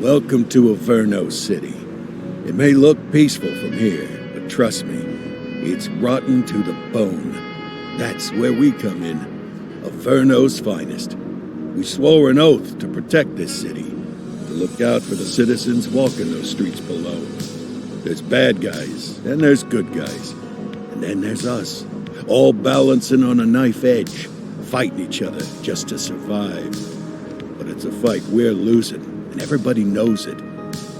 Welcome to Averno City. It may look peaceful from here, but trust me, it's rotten to the bone. That's where we come in. Averno's finest. We swore an oath to protect this city, to look out for the citizens walking those streets below. There's bad guys, and there's good guys. And then there's us, all balancing on a knife edge, fighting each other just to survive. But it's a fight we're losing, and everybody knows it.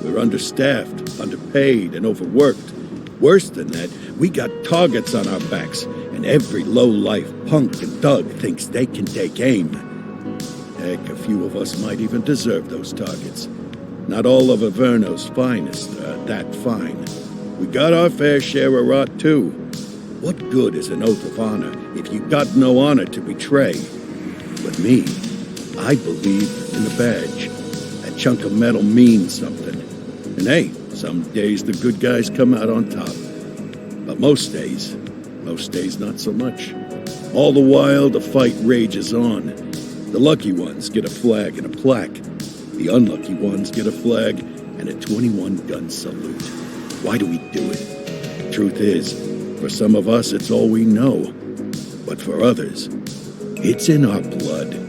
We're understaffed, underpaid, and overworked. Worse than that, we got targets on our backs, and every low-life punk and thug thinks they can take aim. Heck, a few of us might even deserve those targets. Not all of Averno's finest are that fine. We got our fair share of rot, too. What good is an oath of honor if you got no honor to betray? But me, I believe in the badge. That chunk of metal means something. And hey, some days the good guys come out on top. But most days not so much. All the while, the fight rages on. The lucky ones get a flag and a plaque. The unlucky ones get a flag and a 21-gun salute. Why do we do it? Truth is, for some of us, it's all we know. But for others, it's in our blood.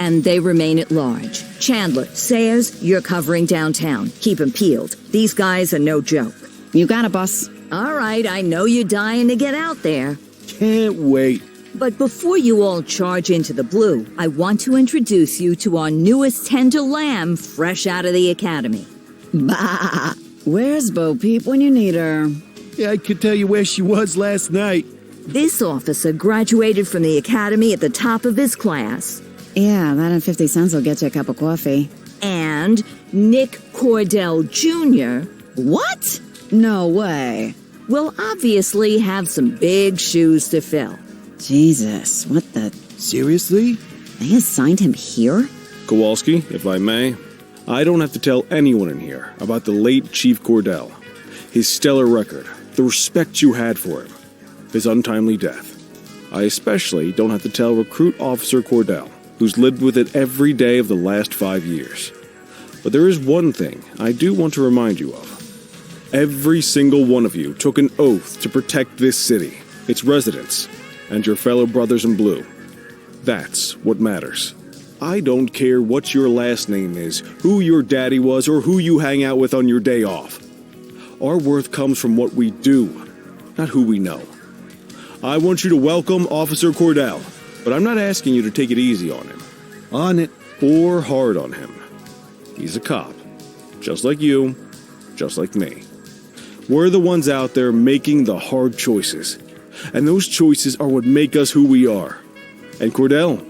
And they remain at large. Chandler, Sayers, you're covering downtown. Keep 'em peeled. These guys are no joke. You got it, boss. All right, I know you're dying to get out there. Can't wait. But before you all charge into the blue, I want to introduce you to our newest tender lamb fresh out of the academy. Bah! Where's Bo Peep when you need her? Yeah, I could tell you where she was last night. This officer graduated from the academy at the top of his class. Yeah, that and 50 cents will get you a cup of coffee. And Nick Cordell Jr. What? No way. will obviously have some big shoes to fill. Jesus, what the... Seriously? They assigned him here? Kowalski, if I may, I don't have to tell anyone in here about the late Chief Cordell, his stellar record, the respect you had for him, his untimely death. I especially don't have to tell Recruit Officer Cordell, who's lived with it every day of the last 5 years. But there is one thing I do want to remind you of. Every single one of you took an oath to protect this city, its residents, and your fellow brothers in blue. That's what matters. I don't care what your last name is, who your daddy was, or who you hang out with on your day off. Our worth comes from what we do, not who we know. I want you to welcome Officer Cordell, but I'm not asking you to take it easy on him. On it. Or hard on him. He's a cop. Just like you, just like me. We're the ones out there making the hard choices. And those choices are what make us who we are. And Cordell,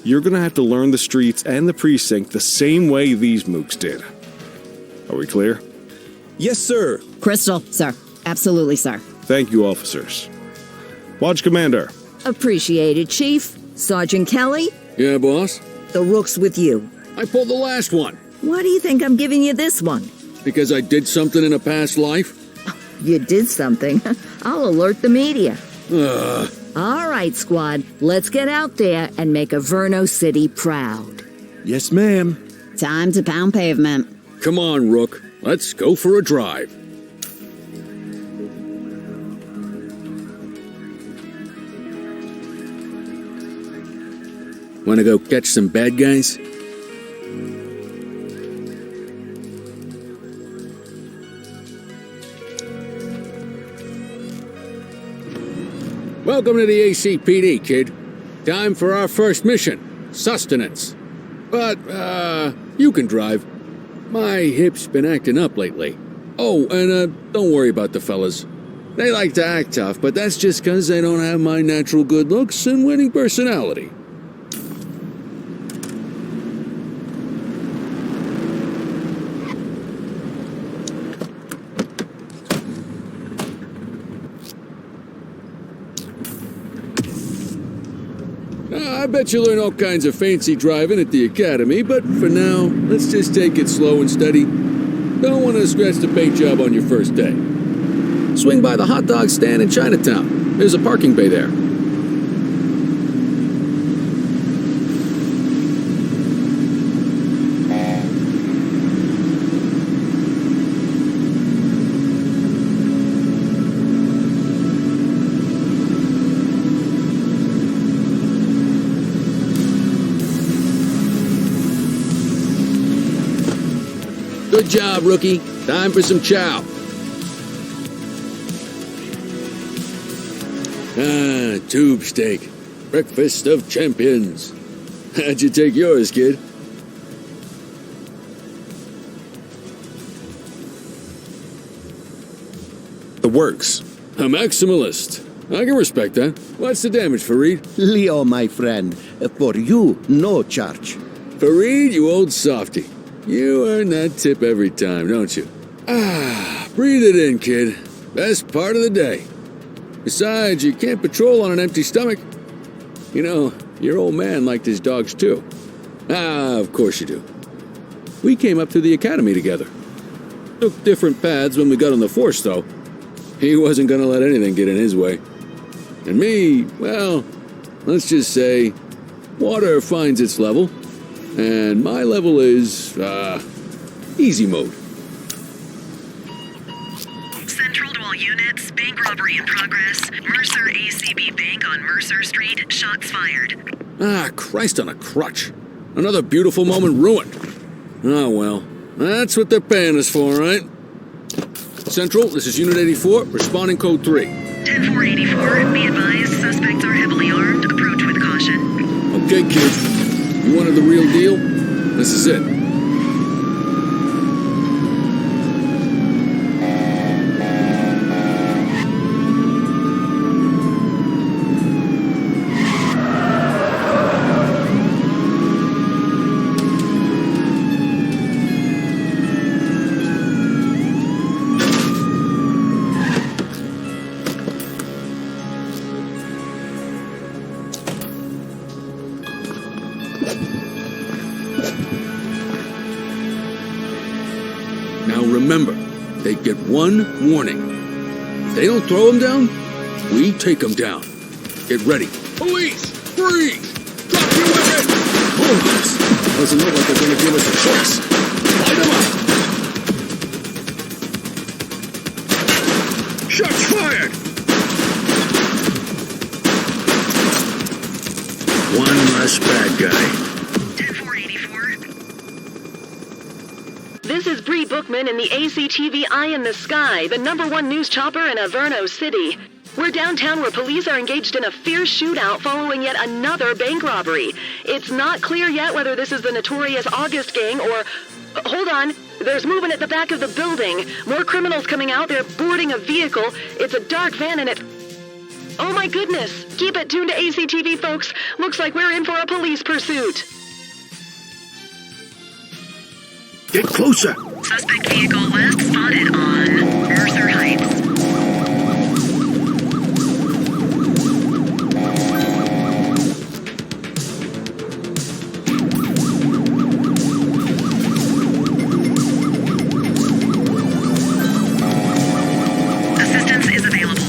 you're gonna have to learn the streets and the precinct the same way these mooks did. Are we clear? Yes, sir. Crystal, sir. Absolutely, sir. Thank you, officers. Watch Commander. Appreciated, Chief. Sergeant Kelly, Yeah, boss? the rook's with you. I pulled the last one. Why do you think I'm giving you this one? Because I did something in a past life? You did something. I'll alert the media. Ugh. All right, squad. Let's get out there and make Averno City proud. Yes, ma'am. Time to pound pavement. Come on, Rook. Let's go for a drive. Wanna go catch some bad guys? Welcome to the ACPD, kid. Time for our first mission, sustenance. But, you can drive. My hip's been acting up lately. Oh, and, don't worry about the fellas. They like to act tough, but that's just 'cause they don't have my natural good looks and winning personality. I bet you learn all kinds of fancy driving at the academy, but for now, let's just take it slow and steady. Don't want to scratch the paint job on your first day. Swing by the hot dog stand in Chinatown. There's a parking bay there. Good job, rookie. Time for some chow. Ah, tube steak. Breakfast of champions. How'd you take yours, kid? The works. A maximalist. I can respect that. What's the damage, Fareed? Leo, my friend, for you, no charge. Fareed, you old softy. You earn that tip every time, don't you? Ah, breathe it in, kid. Best part of the day. Besides, you can't patrol on an empty stomach. You know, your old man liked his dogs too. Ah, of course you do. We came up through the academy together. Took different paths when we got on the force, though. He wasn't gonna let anything get in his way. And me, well, let's just say, water finds its level. And my level is, easy mode. Central to all units, bank robbery in progress. Mercer ACB Bank on Mercer Street, shots fired. Ah, Christ on a crutch. Another beautiful moment ruined. Oh well, that's what they're paying us for, right? Central, this is Unit 84, responding code 3. 10-484, be advised, suspects are heavily armed, approach with caution. Okay, kid. You wanted the real deal? This is it. Now remember, they get one warning. If they don't throw them down, we take them down. Get ready. Police! Freeze! Drop your weapon! Bullets! Doesn't look like they're going to give us a choice. Light them up! Shots fired! One less bad guy. 10-484. This is Bree Bookman in the ACTV Eye in the Sky, the #1 news chopper in Averno City. We're downtown where police are engaged in a fierce shootout following yet another bank robbery. It's not clear yet whether this is the notorious August gang or... Hold on. There's movement at the back of the building. More criminals coming out. They're boarding a vehicle. It's a dark van and it... Oh my goodness. Keep it tuned to ACTV, folks. Looks like we're in for a police pursuit. Get closer! Suspect vehicle last spotted on Mercer Heights. Assistance is available.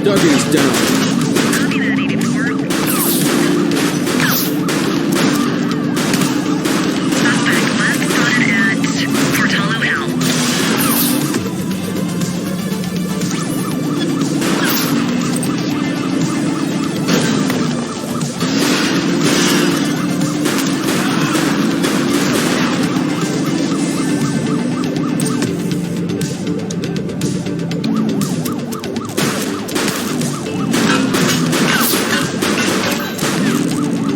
Duggan's down. Copy that, 84. Suspect last spotted at Portalo Hill.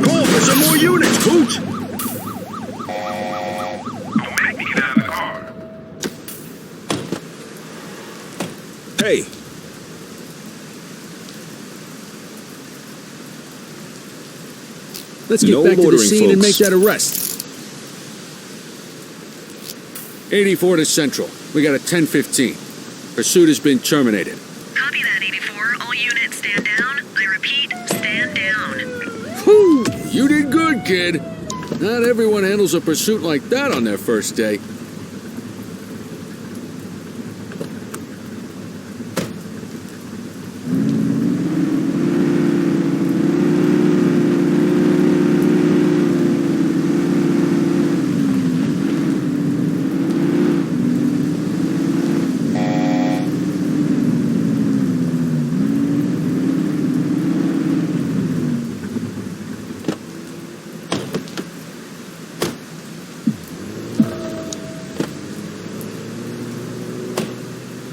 Call for some more units, Coach! Hey, Let's get No back to the loitering, scene and make folks. that arrest. 84 to Central. We got a 10:15. Pursuit has been terminated. Copy that, 84. All units stand down. I repeat, stand down. Whew! You did good, kid. Not everyone handles a pursuit like that on their first day.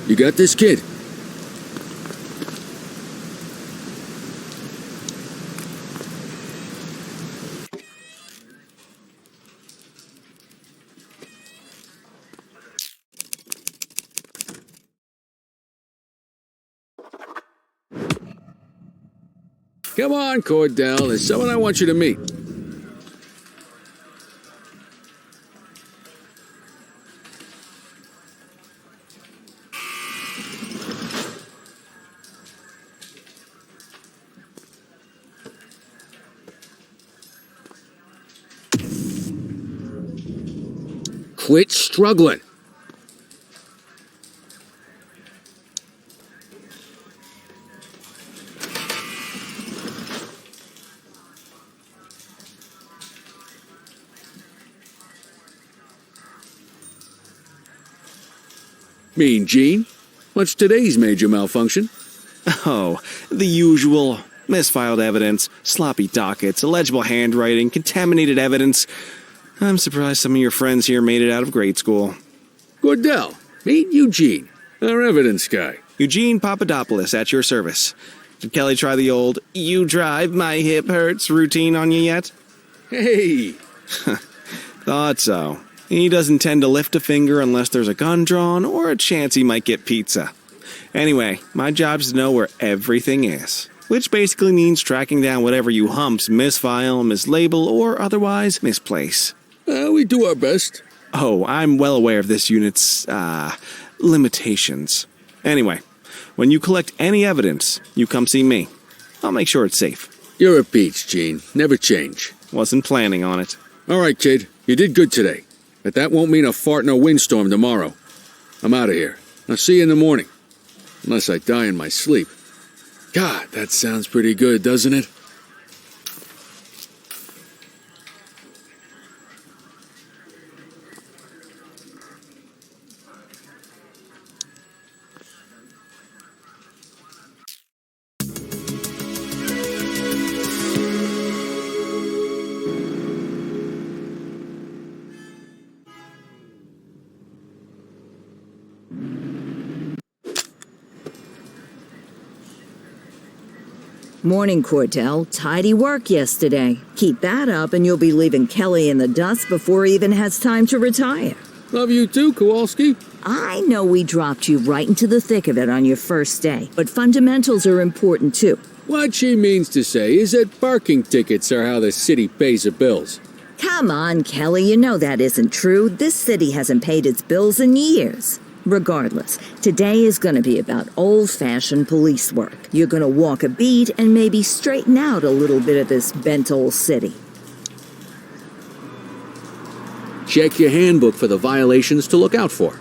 You got this, kid? Come on, Cordell. There's someone I want you to meet. Quit struggling. Mean Gene? What's today's major malfunction? Oh, the usual. Misfiled evidence, sloppy dockets, illegible handwriting, contaminated evidence. I'm surprised some of your friends here made it out of grade school. Cordell, meet Eugene, our evidence guy. Eugene Papadopoulos at your service. Did Kelly try the old, "you drive, my hip hurts" routine on you yet? Hey! Thought so. He doesn't tend to lift a finger unless there's a gun drawn or a chance he might get pizza. Anyway, my job's to know where everything is, which basically means tracking down whatever you humps misfile, mislabel, or otherwise misplace. We do our best. Oh, I'm well aware of this unit's, limitations. Anyway, when you collect any evidence, you come see me. I'll make sure it's safe. You're a peach, Gene. Never change. Wasn't planning on it. All right, kid. You did good today. But that won't mean a fart in a windstorm tomorrow. I'm out of here. I'll see you in the morning. Unless I die in my sleep. God, that sounds pretty good, doesn't it? Morning, Cordell. Tidy work yesterday. Keep that up and you'll be leaving Kelly in the dust before he even has time to retire. Love you too, Kowalski. I know we dropped you right into the thick of it on your first day, but fundamentals are important too. What she means to say is that parking tickets are how the city pays the bills. Come on, Kelly, you know that isn't true. This city hasn't paid its bills in years. Regardless, today is going to be about old-fashioned police work. You're going to walk a beat and maybe straighten out a little bit of this bent old city. Check your handbook for the violations to look out for.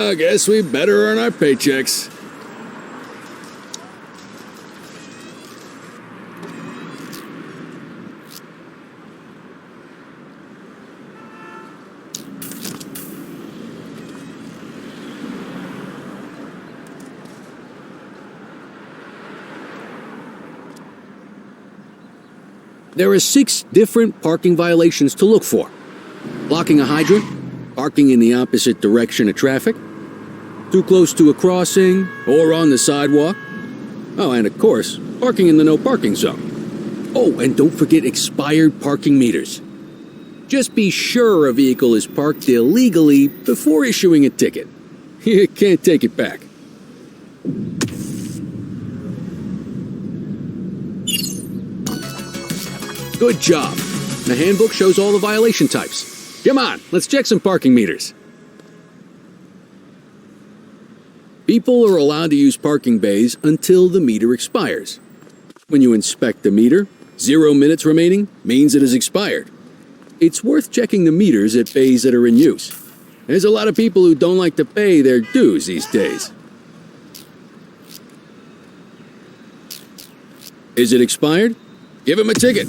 I guess we better earn our paychecks. There are 6 different parking violations to look for. Blocking a hydrant, parking in the opposite direction of traffic, too close to a crossing or on the sidewalk, Oh, and of course, parking in the no parking zone. Oh, and don't forget expired parking meters. Just be sure a vehicle is parked illegally before issuing a ticket. You can't take it back. Good job. The handbook shows all the violation types. Come on, let's check some parking meters. People are allowed to use parking bays until the meter expires. When you inspect the meter, 0 minutes remaining means it is expired. It's worth checking the meters at bays that are in use. There's a lot of people who don't like to pay their dues these days. Is it expired? Give him a ticket.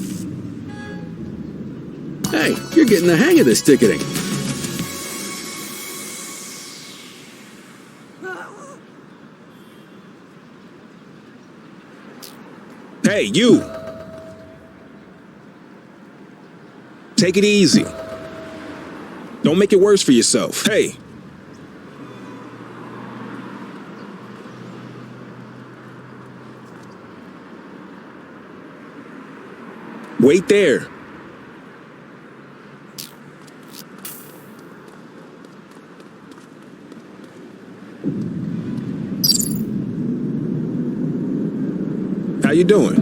Hey, you're getting the hang of this ticketing. Hey, you! Take it easy. Don't make it worse for yourself. Hey! Wait there. How you doing?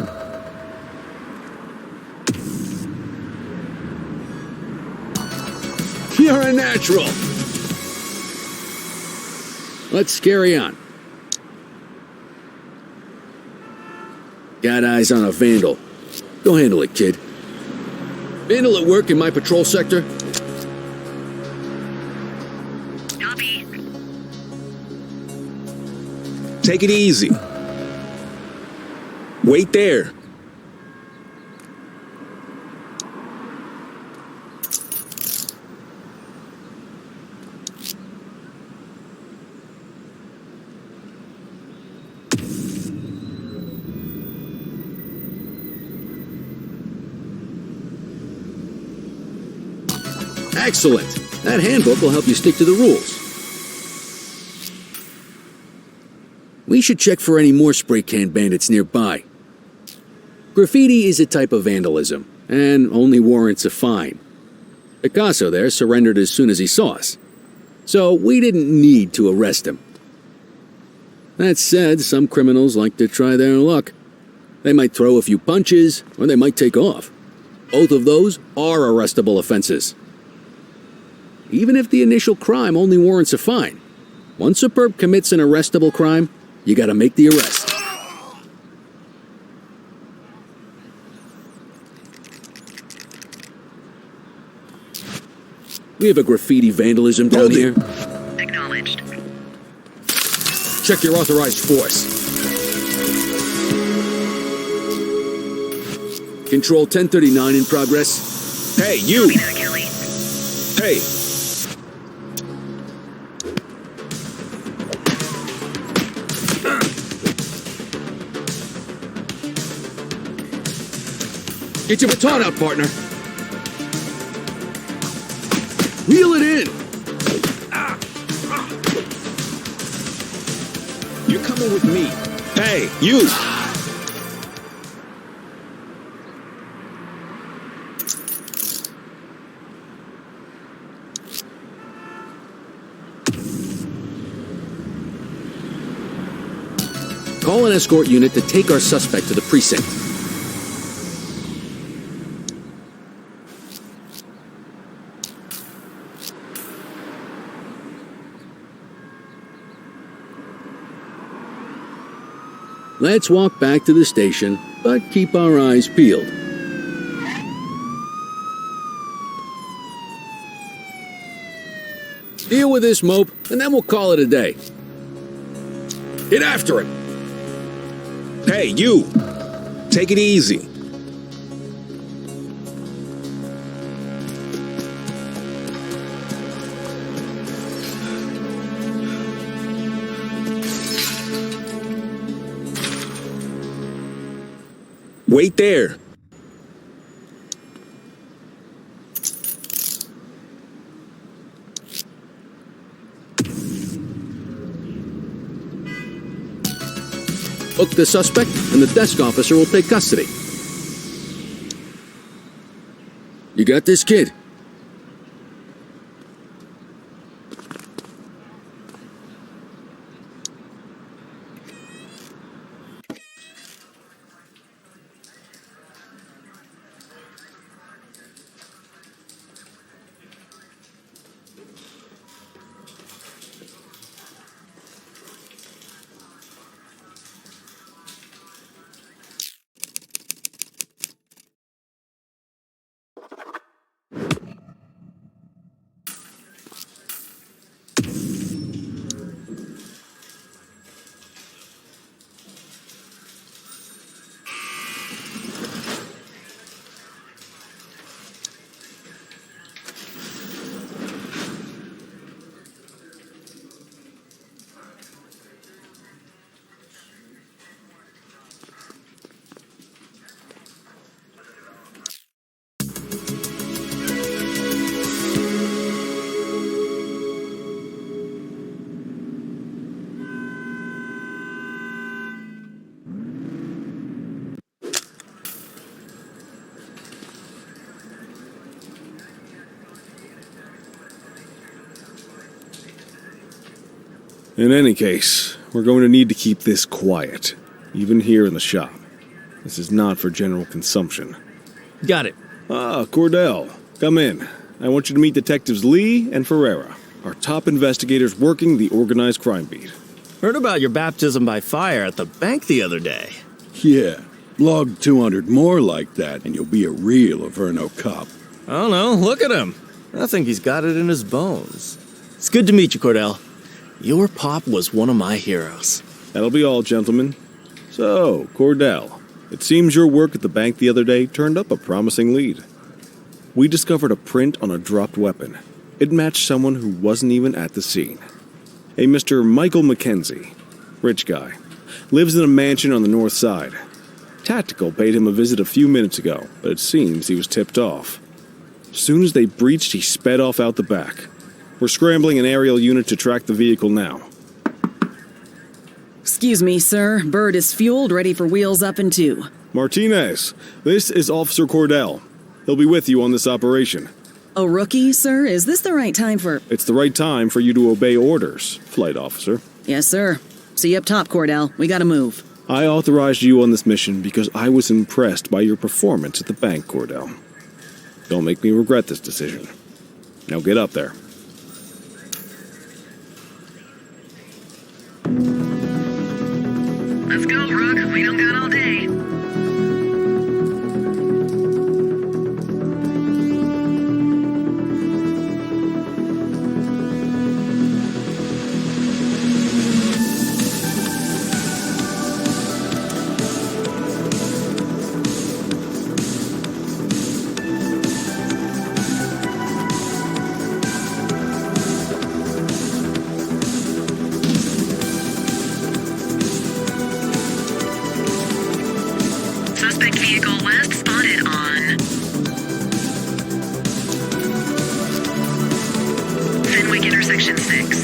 You're a natural. Let's carry on. Got eyes on a vandal. Go handle it, kid. Vandal at work in my patrol sector? Copy. Take it easy. Wait there. Excellent. That handbook will help you stick to the rules. We should check for any more spray can bandits nearby. Graffiti is a type of vandalism, and only warrants a fine. Picasso there surrendered as soon as he saw us, so we didn't need to arrest him. That said, some criminals like to try their luck. They might throw a few punches, or they might take off. Both of those are arrestable offenses. Even if the initial crime only warrants a fine, once a perp commits an arrestable crime, you gotta make the arrest. We have a graffiti vandalism down here. Acknowledged. Check your authorized force. Control 1039 in progress. Hey, you! Copy that, Kelly. Hey! Get your baton out, partner. Reel it in. You're coming with me. Hey, you! Call an escort unit to take our suspect to the precinct. Let's walk back to the station, but keep our eyes peeled. Deal with this mope, and then we'll call it a day. Get after him! Hey, you! Take it easy. Wait there. Book the suspect, and the desk officer will take custody. You got this, kid? In any case, we're going to need to keep this quiet, even here in the shop. This is not for general consumption. Got it. Ah, Cordell, come in. I want you to meet Detectives Lee and Ferreira, our top investigators working the organized crime beat. Heard about your baptism by fire at the bank the other day. Yeah, log 200 more like that, and you'll be a real Averno cop. I don't know, look at him. I think he's got it in his bones. It's good to meet you, Cordell. Your pop was one of my heroes. That'll be all, gentlemen. So, Cordell, it seems your work at the bank the other day turned up a promising lead. We discovered a print on a dropped weapon. It matched someone who wasn't even at the scene. A Mr. Michael Mackenzie, rich guy, lives in a mansion on the north side. Tactical paid him a visit a few minutes ago, but it seems he was tipped off. As soon as they breached, he sped off out the back. We're scrambling an aerial unit to track the vehicle now. Excuse me, sir. Bird is fueled, ready for wheels up in 2. Martinez, this is Officer Cordell. He'll be with you on this operation. A rookie, sir? Is this the right time for... It's the right time for you to obey orders, Flight Officer. Yes, sir. See you up top, Cordell. We gotta move. I authorized you on this mission because I was impressed by your performance at the bank, Cordell. Don't make me regret this decision. Now get up there. Let's go, Rook. We don't got all day. Suspect vehicle last spotted on Fenwick intersection 6.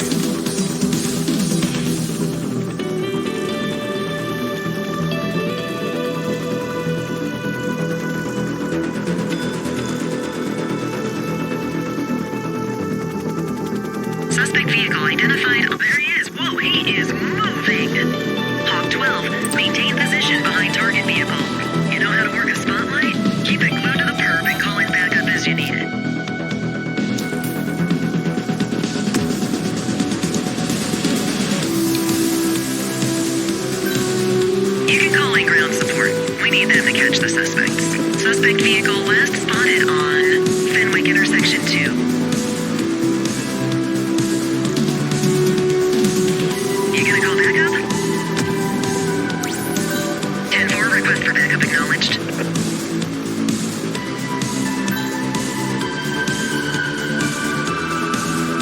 Suspect vehicle identified. Oh, there he is. Whoa, he is moving. Hawk 12, maintain position behind target vehicle. You know how to work a spotlight? Keep it glued to the perp and call in backup as you need it. You can call in ground support. We need them to catch the suspects. Suspect vehicle last spotted on Fenwick intersection 2. You gonna call backup? 10-4, request for backup acknowledged.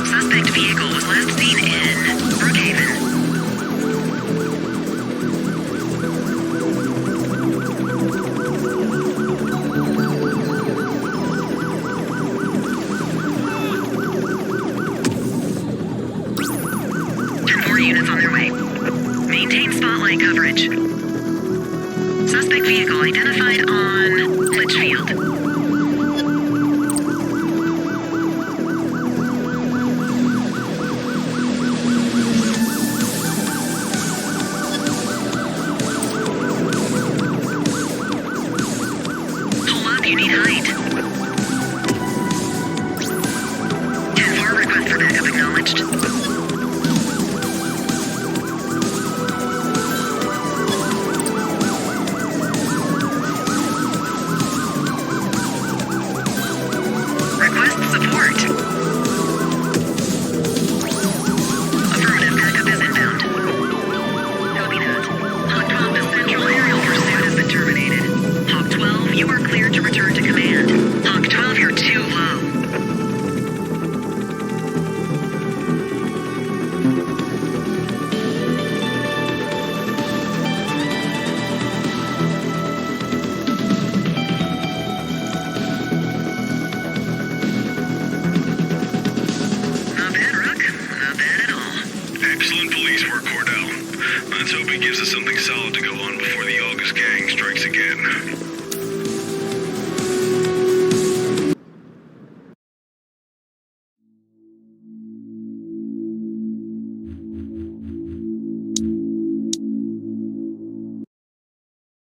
Suspect vehicle was last seen in Brookhaven. spotlight coverage. Suspect vehicle identified on Litchfield. Hold up, you need high